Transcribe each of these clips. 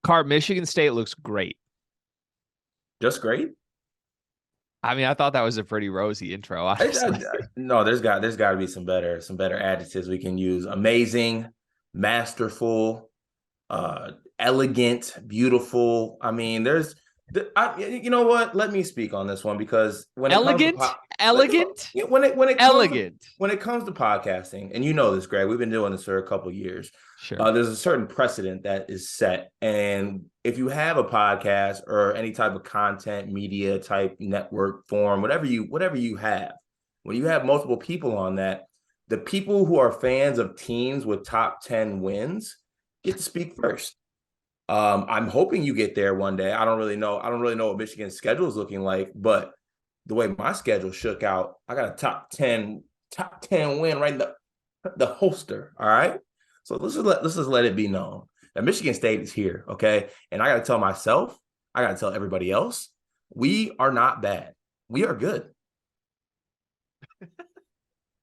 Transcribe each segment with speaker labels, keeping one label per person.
Speaker 1: Card, Michigan State looks great.
Speaker 2: Just great.
Speaker 1: I mean, I thought that was a pretty rosy intro, honestly.
Speaker 2: No, there's got to be some better adjectives we can use. Amazing, masterful, elegant, beautiful. I mean, you know what? Let me speak on this one because when it comes to
Speaker 1: Elegant, elegant, elegant.
Speaker 2: when it comes to podcasting, and you know this, Greg, we've been doing this for a couple of years.
Speaker 1: Sure.
Speaker 2: There's a certain precedent that is set, and if you have a podcast or any type of content media type network form, whatever you have, when you have multiple people on that, the people who are fans of teams with top 10 wins get to speak first. I'm hoping you get there one day. I don't really know. I don't really know what Michigan's schedule is looking like, but the way my schedule shook out, I got a top 10 win right in the holster. All right. So let's just let it be known that Michigan State is here. Okay. And I gotta tell myself, I gotta tell everybody else, we are not bad. We are good.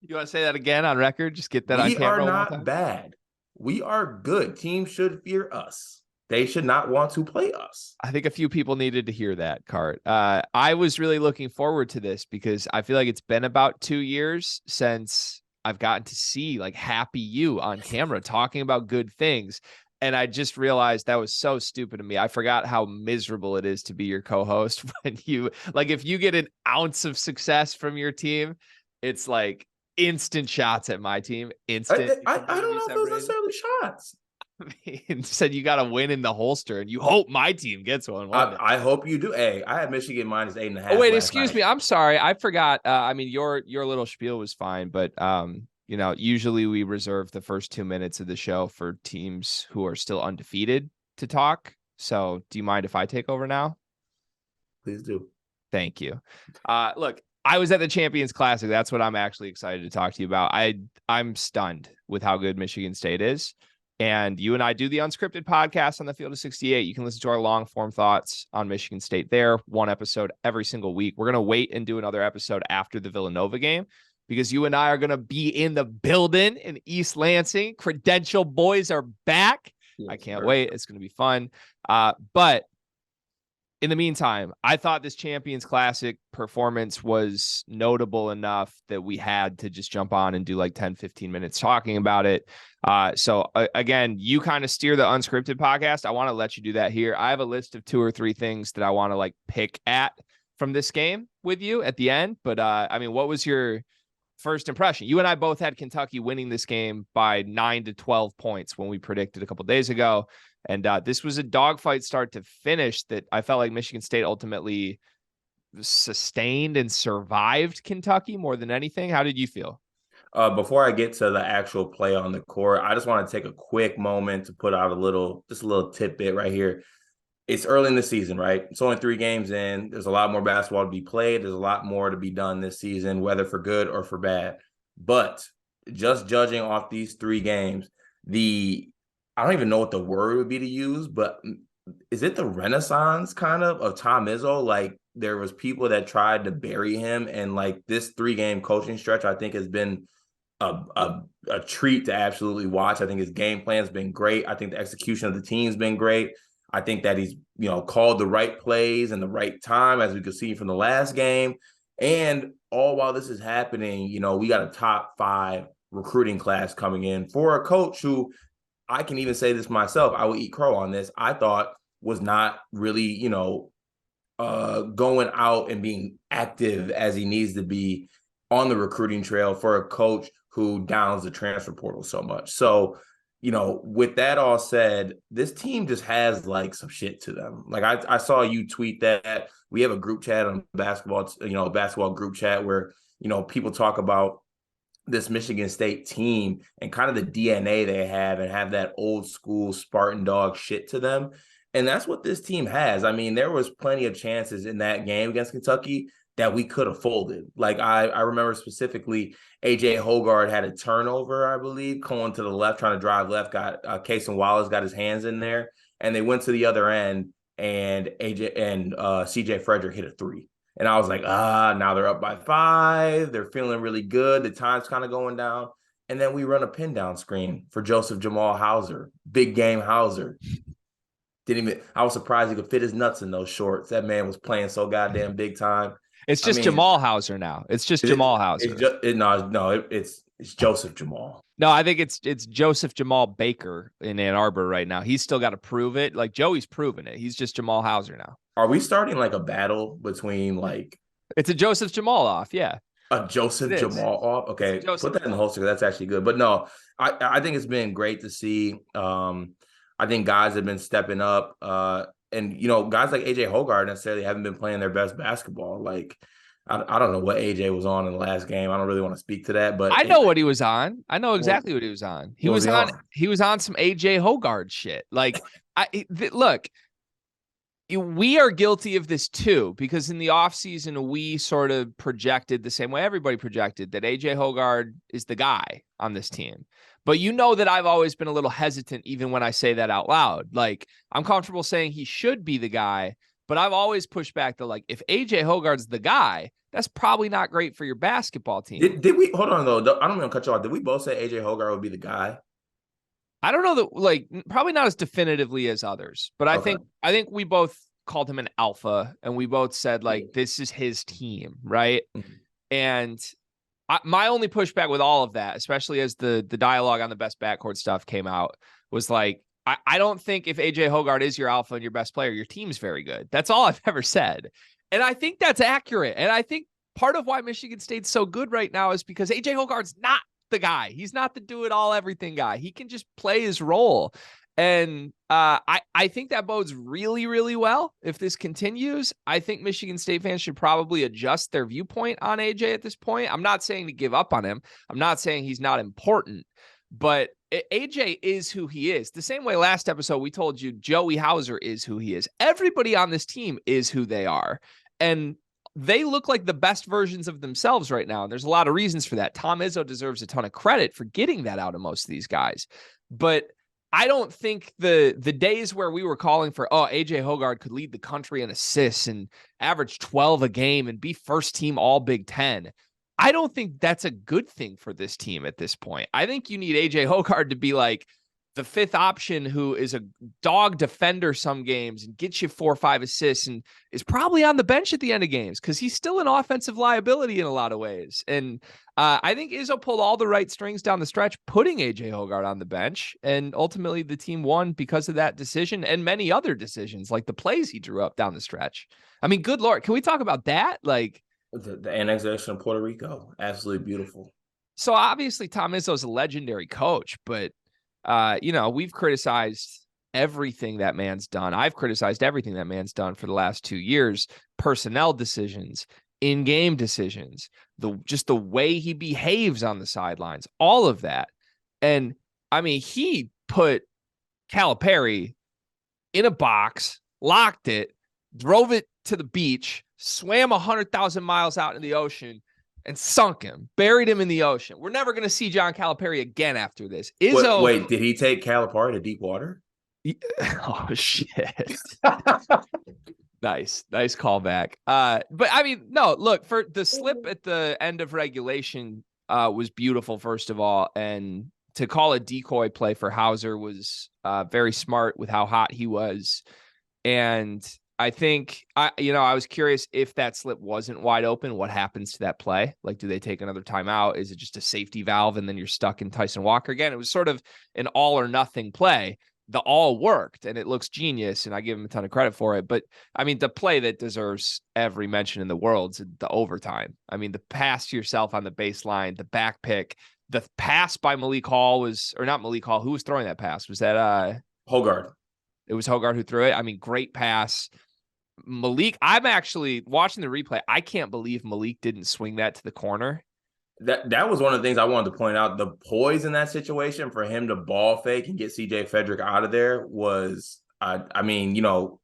Speaker 1: You want to say that again on record? Just get that on
Speaker 2: We are
Speaker 1: camera one more
Speaker 2: not
Speaker 1: time.
Speaker 2: bad. We are good. Teams should fear us. They should not want to play us.
Speaker 1: I think a few people needed to hear that, Cart. I was really looking forward to this because I feel like it's been about 2 years since I've gotten to see like happy you on camera talking about good things. And I just realized that was so stupid of me. I forgot how miserable it is to be your co-host when you like if you get an ounce of success from your team, it's like instant shots at my team. Instant.
Speaker 2: I don't know if those necessarily shots.
Speaker 1: And said you got to win in the holster, and you hope my team gets one.
Speaker 2: I hope you do. Hey, I had Michigan minus 8.5.
Speaker 1: Oh wait, excuse me. I'm sorry. I forgot. I mean, your little spiel was fine, but usually we reserve the first 2 minutes of the show for teams who are still undefeated to talk. So, do you mind if I take over now?
Speaker 2: Please do.
Speaker 1: Thank you. Look, I was at the Champions Classic. That's what I'm actually excited to talk to you about. I'm stunned with how good Michigan State is. And you and I do the unscripted podcast on the Field of 68. You can listen to our long form thoughts on Michigan State there. One episode every single week. We're going to wait and do another episode after the Villanova game because you and I are going to be in the building in East Lansing. Credential boys are back. Yes, I can't wait. It's going to be fun. But in the meantime, I thought this Champions Classic performance was notable enough that we had to just jump on and do like 10, 15 minutes talking about it. Again, you kind of steer the unscripted podcast. I want to let you do that here. I have a list of 2 or 3 things that I want to like pick at from this game with you at the end. But I mean, what was your first impression? You and I both had Kentucky winning this game by 9 to 12 points when we predicted a couple days ago. And this was a dogfight start to finish that I felt like Michigan State ultimately sustained and survived Kentucky more than anything. How did you feel?
Speaker 2: Before I get to the actual play on the court, I just want to take a quick moment to put out a little tidbit right here. It's early in the season, right? It's only 3 games in. There's a lot more basketball to be played. There's a lot more to be done this season, whether for good or for bad. But just judging off these 3 games, I don't even know what the word would be to use, but is it the renaissance kind of Tom Izzo? Like there was people that tried to bury him, and like this 3-game coaching stretch, I think has been a treat to absolutely watch. I think his game plan has been great. I think the execution of the team's been great. I think that he's called the right plays and the right time, as we could see from the last game. And all while this is happening, we got a top 5 recruiting class coming in for a coach who, I can even say this myself, I will eat crow on this, I thought was not really, going out and being active as he needs to be on the recruiting trail for a coach who downs the transfer portal so much. So, with that all said, this team just has like some shit to them. Like I saw you tweet that we have a group chat on basketball group chat where, people talk about this Michigan State team and kind of the DNA they have and have that old school Spartan dog shit to them. And that's what this team has. I mean, there was plenty of chances in that game against Kentucky that we could have folded. Like I remember specifically AJ Hoggard had a turnover, I believe, going to the left, trying to drive left, got Cason Wallace got his hands in there, and they went to the other end, and CJ Frederick hit a 3. And I was like, now they're up by 5. They're feeling really good. The time's kind of going down. And then we run a pin down screen for Joseph Jamal Hauser, big game Hauser. Didn't even. I was surprised he could fit his nuts in those shorts. That man was playing so goddamn big time.
Speaker 1: It's
Speaker 2: I
Speaker 1: just
Speaker 2: mean,
Speaker 1: Jamal Hauser now. It's just
Speaker 2: it,
Speaker 1: Jamal
Speaker 2: it's
Speaker 1: Hauser.
Speaker 2: just it's Joseph Jamal.
Speaker 1: No, I think it's Joseph Jamal Baker in Ann Arbor right now. He's still got to prove it. Like Joey's proven it. He's just Jamal Hauser now.
Speaker 2: Are we starting like a battle between like
Speaker 1: It's a Joseph Jamal off. Yeah,
Speaker 2: a
Speaker 1: it
Speaker 2: Joseph
Speaker 1: is.
Speaker 2: Jamal off?
Speaker 1: It's a
Speaker 2: Okay, put
Speaker 1: Joseph
Speaker 2: that in the
Speaker 1: Jamal.
Speaker 2: holster. That's actually good. But no, I think it's been great to see. I think guys have been stepping up. And guys like AJ Hoggard necessarily haven't been playing their best basketball. Like I don't know what AJ was on in the last game. I don't really want to speak to that, but
Speaker 1: I know what he was on. I know
Speaker 2: what,
Speaker 1: exactly what he was on. He
Speaker 2: what was
Speaker 1: was
Speaker 2: he
Speaker 1: on.
Speaker 2: on?
Speaker 1: He was on some AJ Hoggard shit. Like, look, we are guilty of this too, because in the offseason, we sort of projected the same way everybody projected that AJ Hoggard is the guy on this team. But you know that I've always been a little hesitant, even when I say that out loud. Like, I'm comfortable saying he should be the guy, but I've always pushed back that, like, if AJ Hoggard's the guy, that's probably not great for your basketball team.
Speaker 2: Did we hold on though? I don't want to cut you off. Did we both say AJ Hoggard would be the guy?
Speaker 1: I don't know that, like, probably not as definitively as others, but I
Speaker 2: Okay.
Speaker 1: think we both called him an alpha, and we both said, like, this is his team, right?
Speaker 2: Mm-hmm.
Speaker 1: And my only pushback with all of that, especially as the dialogue on the best backcourt stuff came out, was like, I don't think if AJ Hoggard is your alpha and your best player, your team's very good. That's all I've ever said. And I think that's accurate. And I think part of why Michigan State's so good right now is because AJ Hoggard's not the guy. He's not the do it all everything guy. He can just play his role. And I think that bodes really, really well if this continues. I think Michigan State fans should probably adjust their viewpoint on AJ at this point. I'm not saying to give up on him. I'm not saying he's not important, but AJ is who he is. The same way last episode we told you Joey Hauser is who he is. Everybody on this team is who they are. And they look like the best versions of themselves right now. And there's a lot of reasons for that. Tom Izzo deserves a ton of credit for getting that out of most of these guys. But I don't think the days where we were calling for, AJ Hoggard could lead the country in assists and average 12 a game and be first team all Big Ten. I don't think that's a good thing for this team at this point. I think you need AJ Hoggard to be like the fifth option who is a dog defender some games and gets you 4 or 5 assists and is probably on the bench at the end of games because he's still an offensive liability in a lot of ways. And I think Izzo pulled all the right strings down the stretch, putting AJ Hoggard on the bench. And ultimately the team won because of that decision and many other decisions, like the plays he drew up down the stretch. I mean, good Lord, can we talk about that? Like
Speaker 2: the annexation of Puerto Rico, absolutely beautiful.
Speaker 1: So obviously Tom Izzo is a legendary coach, but we've criticized everything that man's done. I've criticized everything that man's done for the last 2 years, personnel decisions, in-game decisions, just the way he behaves on the sidelines, all of that. And I mean, he put Calipari in a box, locked it, drove it to the beach, swam 100,000 miles out in the ocean, and sunk him, buried him in the ocean. We're never going to see John Calipari again after this. Izzo,
Speaker 2: wait, did he take Calipari to deep water?
Speaker 1: Oh, shit. Nice callback. But I mean, no, look, for the slip at the end of regulation was beautiful, first of all. And to call a decoy play for Hauser was very smart with how hot he was. And I think, I was curious if that slip wasn't wide open, what happens to that play? Like, do they take another timeout? Is it just a safety valve and then you're stuck in Tyson Walker again? It was sort of an all or nothing play. The all worked and it looks genius and I give him a ton of credit for it. But I mean, the play that deserves every mention in the world is the overtime. I mean, the pass to yourself on the baseline, the back pick, the pass by Malik Hall or not Malik Hall. Who was throwing that pass? Was that
Speaker 2: Hoggard?
Speaker 1: It was Hoggard who threw it. I mean, great pass. Malik, I'm actually watching the replay. I can't believe Malik didn't swing that to the corner.
Speaker 2: That was one of the things I wanted to point out. The poise in that situation for him to ball fake and get CJ Frederick out of there was, I mean,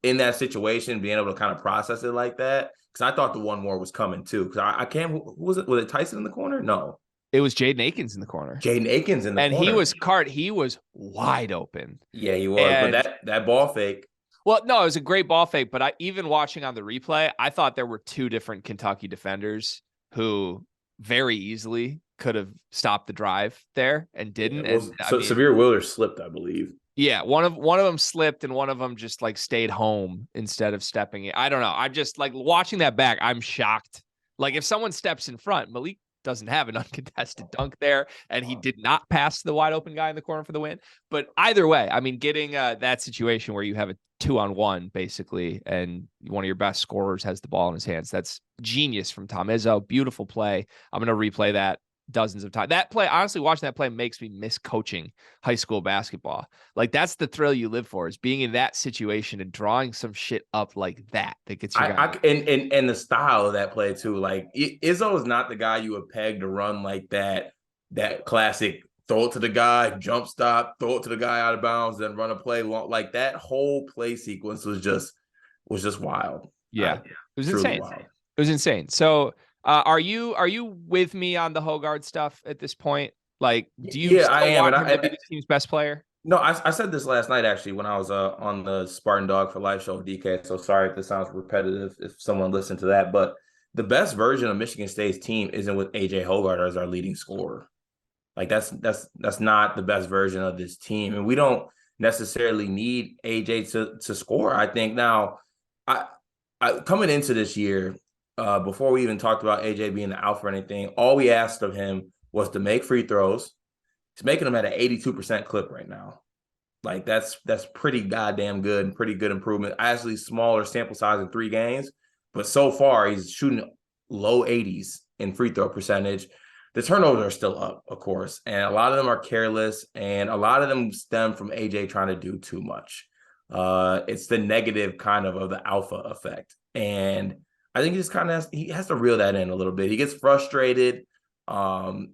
Speaker 2: in that situation, being able to kind of process it like that. Because I thought the one more was coming too. Because I can't, who was it? Was it Tyson in the corner? No.
Speaker 1: It was Jaden Akins in the corner.
Speaker 2: Jaden Akins in the corner.
Speaker 1: And he was wide open.
Speaker 2: Yeah, he was. But that ball fake.
Speaker 1: Well, no, it was a great ball fake, but even watching on the replay, I thought there were 2 different Kentucky defenders who very easily could have stopped the drive there and didn't.
Speaker 2: Severe Wheeler slipped, I believe.
Speaker 1: Yeah, one of them slipped and one of them just like stayed home instead of stepping in. I don't know. I'm just like watching that back. I'm shocked. Like if someone steps in front, Malik doesn't have an uncontested dunk there, and he did not pass the wide open guy in the corner for the win. But either way, I mean, getting that situation where you have a 2-on-1 basically, and one of your best scorers has the ball in his hands. That's genius from Tom Izzo. Beautiful play. I'm gonna replay that dozens of times. That play, honestly, watching that play makes me miss coaching high school basketball. Like that's the thrill you live for, is being in that situation and drawing some shit up like that gets your guy.
Speaker 2: And the style of that play too. Like Izzo is not the guy you would peg to run like that. That classic throw it to the guy, jump stop, throw it to the guy out of bounds, then run a play long. Like that whole play sequence was just wild.
Speaker 1: Yeah, it was insane.
Speaker 2: Wild.
Speaker 1: It was insane. So, are you with me on the Hoggard stuff at this point? Like, do you still
Speaker 2: I am,
Speaker 1: want him to be this team's best player?
Speaker 2: No, I said this last night actually when I was on the Spartan Dog for Life show with DK. So sorry if this sounds repetitive if someone listened to that, but the best version of Michigan State's team isn't with AJ Hoggard as our leading scorer. Like that's not the best version of this team, and we don't necessarily need AJ to score. I think now, I coming into this year, before we even talked about AJ being the alpha or anything, all we asked of him was to make free throws. He's making them at an 82% clip right now. Like that's pretty goddamn good and pretty good improvement. Actually, smaller sample size in 3 games, but so far he's shooting low 80s in free throw percentage. The turnovers are still up, of course, and a lot of them are careless, and a lot of them stem from AJ trying to do too much. It's the negative kind of the alpha effect, and I think he just kind of has to reel that in a little bit. He gets frustrated.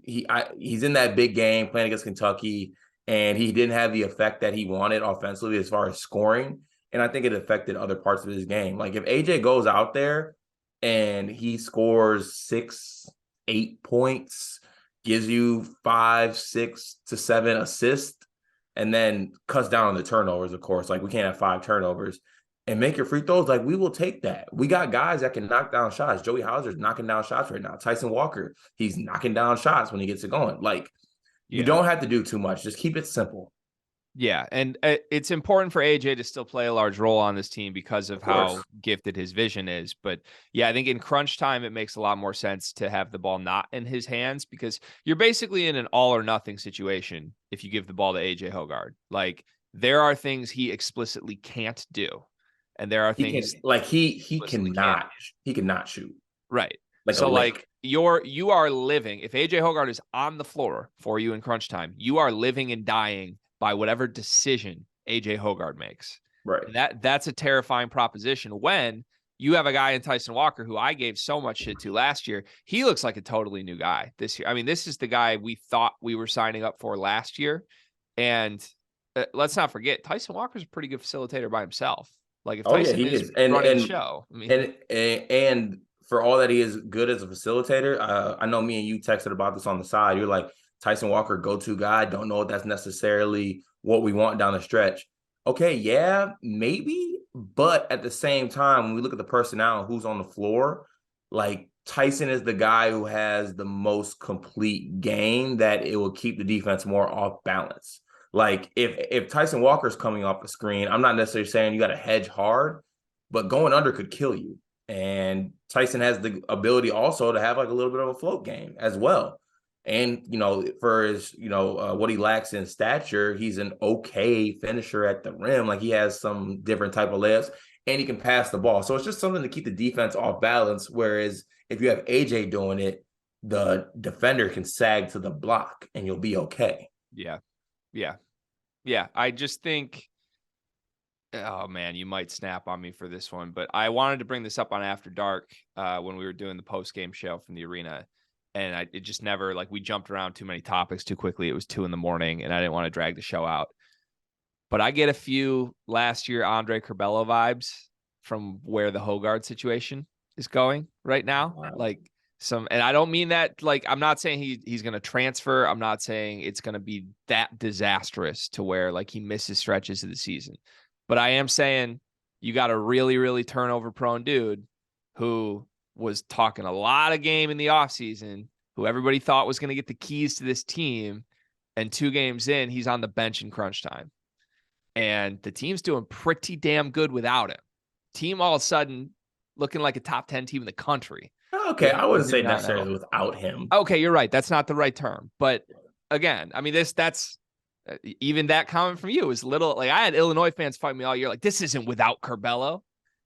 Speaker 2: He's in that big game playing against Kentucky, and he didn't have the effect that he wanted offensively as far as scoring. And I think it affected other parts of his game. Like if AJ goes out there and he scores 6, 8 points, gives you 5, 6 to 7 assists, and then cuts down on the turnovers, of course. Like we can't have 5 turnovers. And make your free throws, like we will take that. We got guys that can knock down shots. Joey Hauser's knocking down shots right now. Tyson Walker, he's knocking down shots when he gets it going. Like you don't have to do too much. Just keep it simple.
Speaker 1: Yeah, and it's important for AJ to still play a large role on this team because of how gifted his vision is. But yeah, I think in crunch time, it makes a lot more sense to have the ball not in his hands, because you're basically in an all or nothing situation if you give the ball to AJ Hoggard. Like there are things he explicitly can't do. And there are things
Speaker 2: he cannot shoot.
Speaker 1: Right. Like you are living, if AJ Hoggard is on the floor for you in crunch time, you are living and dying by whatever decision AJ Hoggard makes.
Speaker 2: Right.
Speaker 1: And that's a terrifying proposition when you have a guy in Tyson Walker who I gave so much shit to last year. He looks like a totally new guy this year. I mean, this is the guy we thought we were signing up for last year. And let's not forget, Tyson Walker's a pretty good facilitator by himself. Like if Tyson is running the show, I mean,
Speaker 2: and for all that he is good as a facilitator, I know me and you texted about this on the side. You're like, Tyson Walker, go-to guy. Don't know if that's necessarily what we want down the stretch. Okay, yeah, maybe, but at the same time, when we look at the personnel, who's on the floor, like Tyson is the guy who has the most complete game that it will keep the defense more off balance. Like if Tyson Walker's coming off the screen, I'm not necessarily saying you got to hedge hard, but going under could kill you. And Tyson has the ability also to have like a little bit of a float game as well. And, for his, what he lacks in stature, he's an okay finisher at the rim. Like he has some different type of layups and he can pass the ball. So it's just something to keep the defense off balance. Whereas if you have AJ doing it, the defender can sag to the block and you'll be okay.
Speaker 1: Yeah. Yeah. Yeah. I just think, oh man, you might snap on me for this one, but I wanted to bring this up on After Dark when we were doing the post-game show from the arena. And it just never, like, we jumped around too many topics too quickly. It was 2 a.m. and I didn't want to drag the show out. But I get a few last year Andre Curbelo vibes from where the Hoggard situation is going right now.
Speaker 2: Wow.
Speaker 1: Like and I don't mean that, like, I'm not saying he's going to transfer. I'm not saying it's going to be that disastrous to where, like, he misses stretches of the season. But I am saying you got a really, really turnover-prone dude who was talking a lot of game in the offseason, who everybody thought was going to get the keys to this team. And 2 games in, he's on the bench in crunch time. and the team's doing pretty damn good without him. Team all of a sudden looking like a top 10 team in the country.
Speaker 2: Okay, I wouldn't say
Speaker 1: not
Speaker 2: necessarily without him.
Speaker 1: Okay, you're right. That's not the right term. But again, I mean, that's even that comment from you is little. Like, I had Illinois fans fight me all year. Like, this isn't without Curbelo.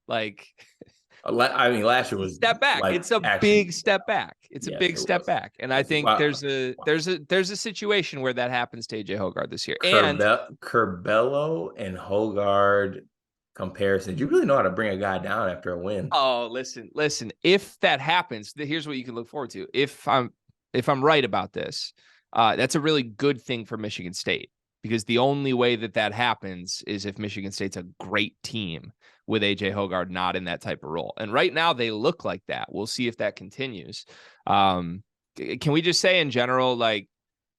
Speaker 1: Like,
Speaker 2: I mean, last year was
Speaker 1: step back.
Speaker 2: like,
Speaker 1: It's a
Speaker 2: actually,
Speaker 1: big step back. It's a big step back. And I think
Speaker 2: wow.
Speaker 1: there's a situation where that happens to AJ Hoggard this year.
Speaker 2: Curbelo and Hoggard comparison. Do you really know how to bring a guy down after a win?
Speaker 1: Oh, listen. If that happens, here's what you can look forward to. If I'm right about this, that's a really good thing for Michigan State, because the only way that happens is if Michigan State's a great team with AJ Hoggard not in that type of role. And right now they look like that. We'll see if that continues. Can we just say in general, like,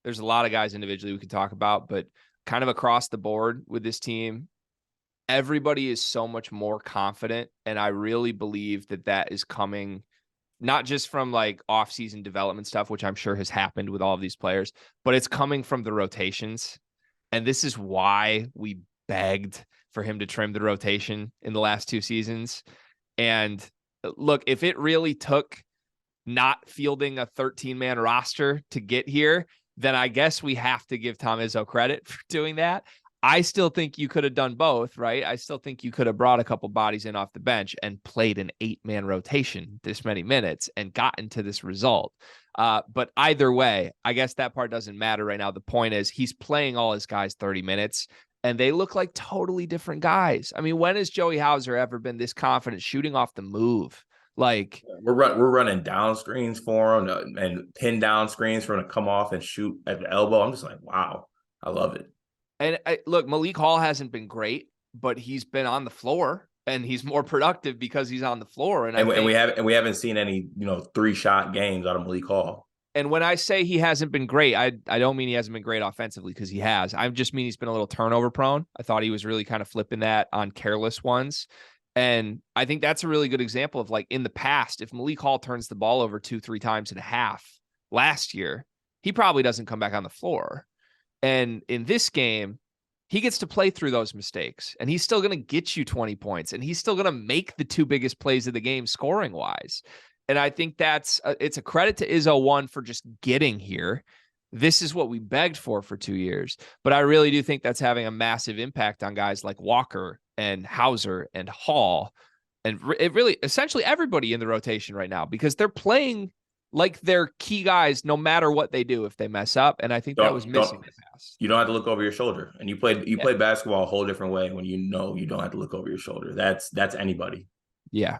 Speaker 1: there's a lot of guys individually we could talk about, but kind of across the board with this team, everybody is so much more confident. And I really believe that is coming not just from like off-season development stuff, which I'm sure has happened with all of these players, but it's coming from the rotations. And this is why we begged for him to trim the rotation in the last 2 seasons. And look, if it really took not fielding a 13-man roster to get here, then I guess we have to give Tom Izzo credit for doing that. I still think you could have done both, right? I still think you could have brought a couple bodies in off the bench and played an 8-man rotation this many minutes and gotten to this result. But either way, I guess that part doesn't matter right now. The point is he's playing all his guys 30 minutes, and they look like totally different guys. I mean, when has Joey Hauser ever been this confident shooting off the move? Like,
Speaker 2: we're running down screens for him and pin down screens for him to come off and shoot at the elbow. I'm just like, wow, I love it.
Speaker 1: And look, Malik Hall hasn't been great, but he's been on the floor, and he's more productive because he's on the floor. And
Speaker 2: we haven't seen any 3-shot games out of Malik Hall.
Speaker 1: And when I say he hasn't been great, I don't mean he hasn't been great offensively, because he has. I just mean he's been a little turnover prone. I thought he was really kind of flipping that on careless ones. And I think that's a really good example of, like, in the past, if Malik Hall turns the ball over 2-3 times and a half last year, he probably doesn't come back on the floor. And in this game, he gets to play through those mistakes, and he's still going to get you 20 points, and he's still going to make the 2 biggest plays of the game scoring wise. And I think it's a credit to Izzo, one, for just getting here. This is what we begged for 2 years. But I really do think that's having a massive impact on guys like Walker and Hauser and Hall, and it really essentially everybody in the rotation right now, because they're playing like they're key guys no matter what they do if they mess up. And I think that was missing in the past.
Speaker 2: You don't have to look over your shoulder. And you play basketball a whole different way when you don't have to look over your shoulder. That's anybody.
Speaker 1: Yeah.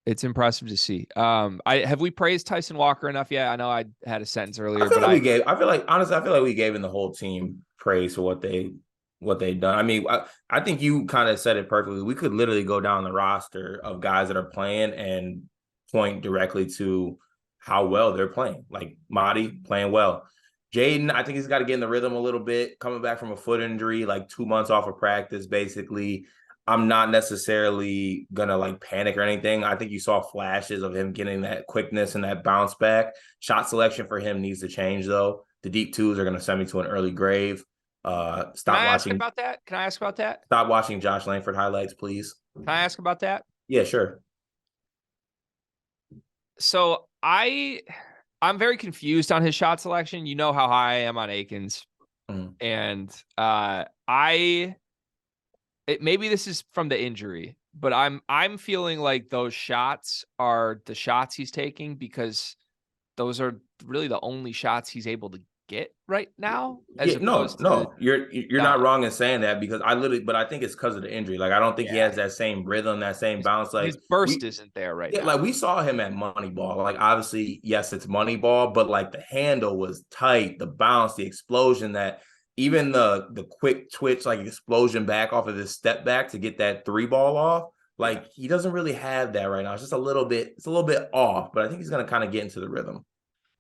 Speaker 1: It's impressive to see. Have we praised Tyson Walker enough yet? I know I had a sentence earlier.
Speaker 2: I feel like we gave in the whole team praise for what they've done. I mean, I think you kind of said it perfectly. We could literally go down the roster of guys that are playing and point directly to how well they're playing. Like Mady playing well. Jaden, I think he's got to get in the rhythm a little bit, coming back from a foot injury, like 2 months off of practice, basically. I'm not necessarily going to like panic or anything. I think you saw flashes of him getting that quickness and that bounce back. Shot selection for him needs to change, though. The deep twos are going to send me to an early grave.
Speaker 1: Can I ask about that?
Speaker 2: Stop watching Josh Langford highlights, please.
Speaker 1: Can I ask about that?
Speaker 2: Yeah, sure.
Speaker 1: So I'm very confused on his shot selection. You know how high I am on Akins. And maybe this is from the injury, but I'm feeling like those shots are the shots he's taking because those are really the only shots he's able to get right now.
Speaker 2: You're not wrong in saying that, because I think it's because of the injury. Like, I don't think he has that same rhythm, that same bounce. Like,
Speaker 1: his burst isn't there right now.
Speaker 2: Like, we saw him at Moneyball. Like, obviously, yes, it's Moneyball, but like the handle was tight, the bounce, the explosion, that even the quick twitch, like explosion back off of his step back to get that 3 ball off. Like, he doesn't really have that right now. It's just a little bit off, but I think he's going to kind of get into the rhythm.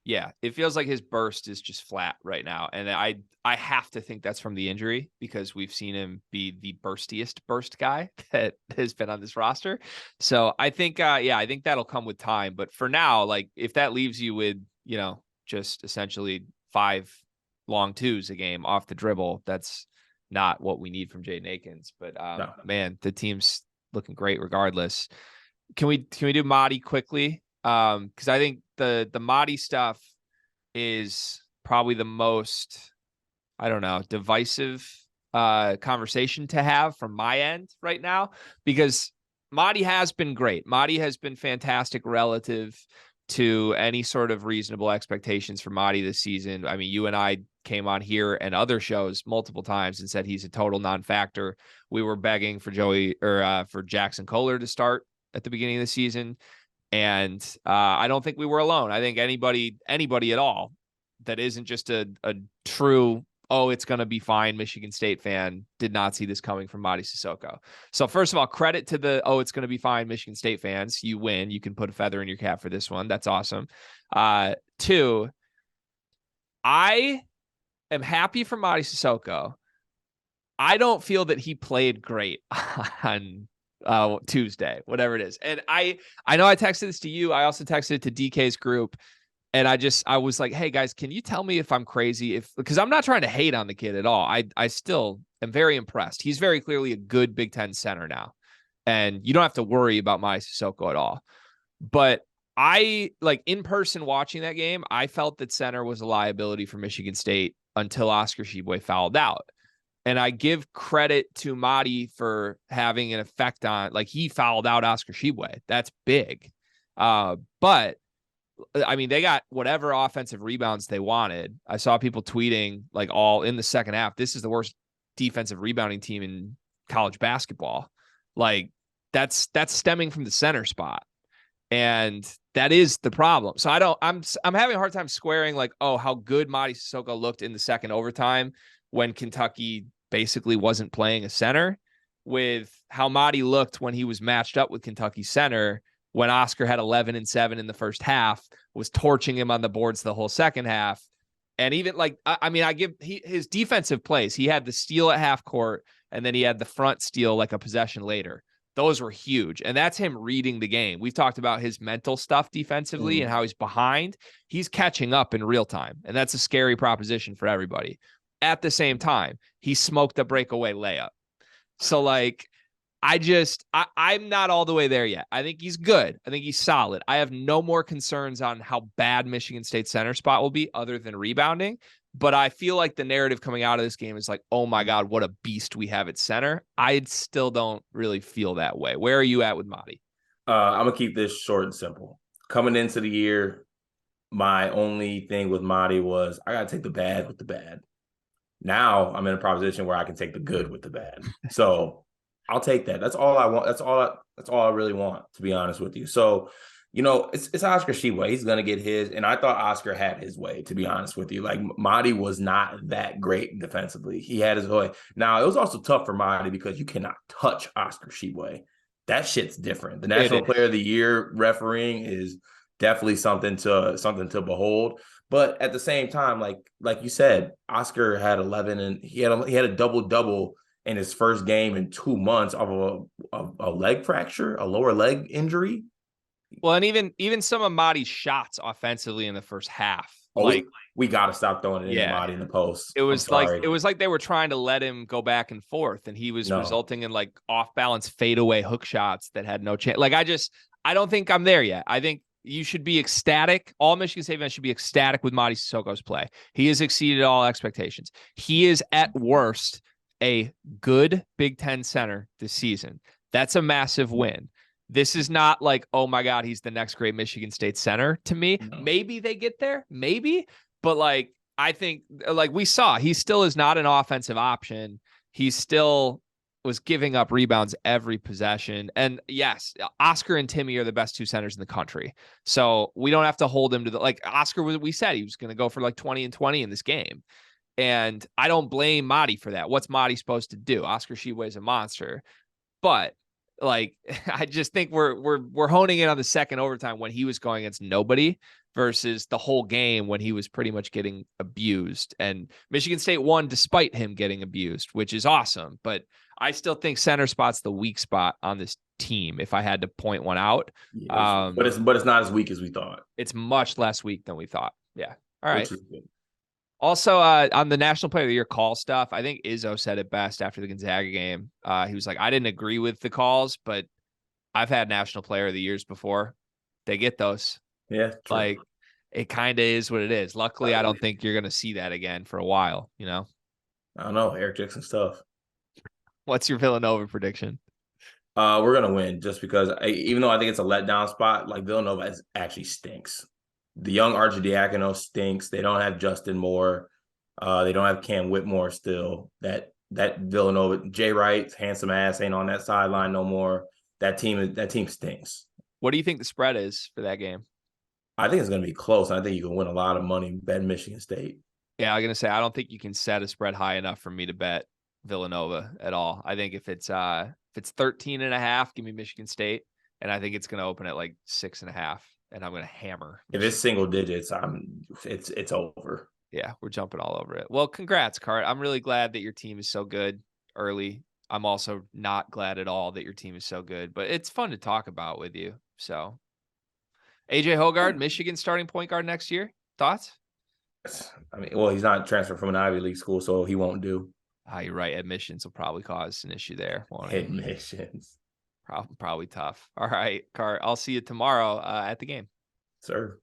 Speaker 1: Yeah, it feels like his burst is just flat right now. And I have to think that's from the injury, because we've seen him be the burstiest burst guy that has been on this roster. So I think, I think that'll come with time. But for now, like, if that leaves you with, just essentially 5 long twos a game off the dribble, that's not what we need from Jaden Akins. But
Speaker 2: No.
Speaker 1: man, the team's looking great regardless. Can we do Mady quickly? Because I think the Mady stuff is probably the most, I don't know, divisive conversation to have from my end right now, because Mady has been great. Mady has been fantastic relative to any sort of reasonable expectations for Mady this season. I mean, you and I came on here and other shows multiple times and said he's a total non-factor. We were begging for for Jackson Kohler to start at the beginning of the season. And I don't think we were alone. I think anybody at all that isn't just a true, oh, it's going to be fine Michigan State fan did not see this coming from Mady Sissoko. So first of all, credit to the, oh, it's going to be fine Michigan State fans. You win. You can put a feather in your cap for this one. That's awesome. Two, I am happy for Mady Sissoko. I don't feel that he played great on Tuesday, whatever it is. And I know I texted this to you. I also texted it to DK's group. And I was like, hey guys, can you tell me if I'm crazy? Because I'm not trying to hate on the kid at all. I still am very impressed. He's very clearly a good Big Ten center now. And you don't have to worry about Mady Sissoko at all. But I, like, in person watching that game, I felt that center was a liability for Michigan State until Oscar Tshiebwe fouled out. And I give credit to Mady for having an effect on, like, he fouled out Oscar Tshiebwe. That's big. But I mean, they got whatever offensive rebounds they wanted. I saw people tweeting, like, all in the second half, this is the worst defensive rebounding team in college basketball. Like, that's stemming from the center spot. And that is the problem. So I'm having a hard time squaring, like, oh, how good Mady Sissoko looked in the second overtime when Kentucky basically wasn't playing a center, with how Mady looked when he was matched up with Kentucky center, when Oscar had 11 and 7 in the first half, was torching him on the boards the whole second half. And even, like, I mean, his defensive plays, he had the steal at half court, and then he had the front steal like a possession later. Those were huge. And that's him reading the game. We've talked about his mental stuff defensively and how he's behind. He's catching up in real time. And that's a scary proposition for everybody. At the same time, he smoked a breakaway layup. So, like, I'm not all the way there yet. I think he's good. I think he's solid. I have no more concerns on how bad Michigan State center spot will be other than rebounding. But I feel like the narrative coming out of this game is like, oh my God, what a beast we have at center. I still don't really feel that way. Where are you at with Mady?
Speaker 2: I'm going to keep this short and simple. Coming into the year, my only thing with Mady was I got to take the bad with the bad. Now I'm in a proposition where I can take the good with the bad. So I'll take that. That's all I want. That's all I really want, to be honest with you. So, you know, it's Oscar Tshiebwe. He's going to get his. And I thought Oscar had his way, to be honest with you. Like, Mady was not that great defensively. He had his way. Now, it was also tough for Mady because you cannot touch Oscar Tshiebwe. That shit's different. The National Player of the Year refereeing is definitely something to behold. But at the same time, like you said, Oscar had 11 and he had a double-double in his first game in 2 months of a leg fracture, a lower leg injury.
Speaker 1: Well, and even some of Mady's shots offensively in the first half.
Speaker 2: Oh, like, we got to stop throwing it into Mady in the post.
Speaker 1: It was like they were trying to let him go back and forth, and he was resulting in, like, off balance fadeaway hook shots that had no chance. Like, I don't think I'm there yet. I think you should be ecstatic. All Michigan State fans should be ecstatic with Mady Sissoko's play. He has exceeded all expectations. He is at worst a good Big Ten center this season. That's a massive win. This is not like, oh my God, he's the next great Michigan State center to me. No. Maybe they get there, maybe. But, like, I think, like we saw, he still is not an offensive option. He still was giving up rebounds every possession. And yes, Oscar and Timmy are the best two centers in the country. So we don't have to hold him to the, like, Oscar, we said he was going to go for like 20 and 20 in this game. And I don't blame Mady for that. What's Mady supposed to do? Oscar Tshiebwe is a monster. But, like, I just think we're honing in on the second overtime when he was going against nobody versus the whole game when he was pretty much getting abused. And Michigan State won despite him getting abused, which is awesome. But I still think center spot's the weak spot on this team, if I had to point one out.
Speaker 2: Yeah, but it's not as weak as we thought.
Speaker 1: It's much less weak than we thought. Yeah. All right. Also, on the National Player of the Year call stuff, I think Izzo said it best after the Gonzaga game. He was like, I didn't agree with the calls, but I've had National Player of the Years before. They get those.
Speaker 2: Yeah, true.
Speaker 1: Like, it kind of is what it is. Luckily, I don't think you're going to see that again for a while, you know?
Speaker 2: I don't know, Eric Dixon stuff.
Speaker 1: What's your Villanova prediction?
Speaker 2: We're gonna win just because even though I think it's a letdown spot, like Villanova actually stinks. The young Archidiakono stinks. They don't have Justin Moore. They don't have Cam Whitmore still. That Villanova, Jay Wright, handsome ass, ain't on that sideline no more. That team stinks.
Speaker 1: What do you think the spread is for that game?
Speaker 2: I think it's gonna be close. I think you can win a lot of money betting Michigan State.
Speaker 1: Yeah, I'm gonna say I don't think you can set a spread high enough for me to bet Villanova at all. I think if it's 13.5, give me Michigan State. And I think it's gonna open at like 6.5. And I'm gonna hammer.
Speaker 2: If it's single digits, it's over.
Speaker 1: Yeah, we're jumping all over it. Well, congrats, Cart. I'm really glad that your team is so good early. I'm also not glad at all that your team is so good, but it's fun to talk about with you. So AJ Hoggard, Michigan starting point guard next year. Thoughts?
Speaker 2: I mean, well, he's not transferred from an Ivy League school, so he won't do.
Speaker 1: You're right. Admissions will probably cause an issue there.
Speaker 2: Admissions.
Speaker 1: Probably tough. All right, Cart. I'll see you tomorrow at the game.
Speaker 2: Sir.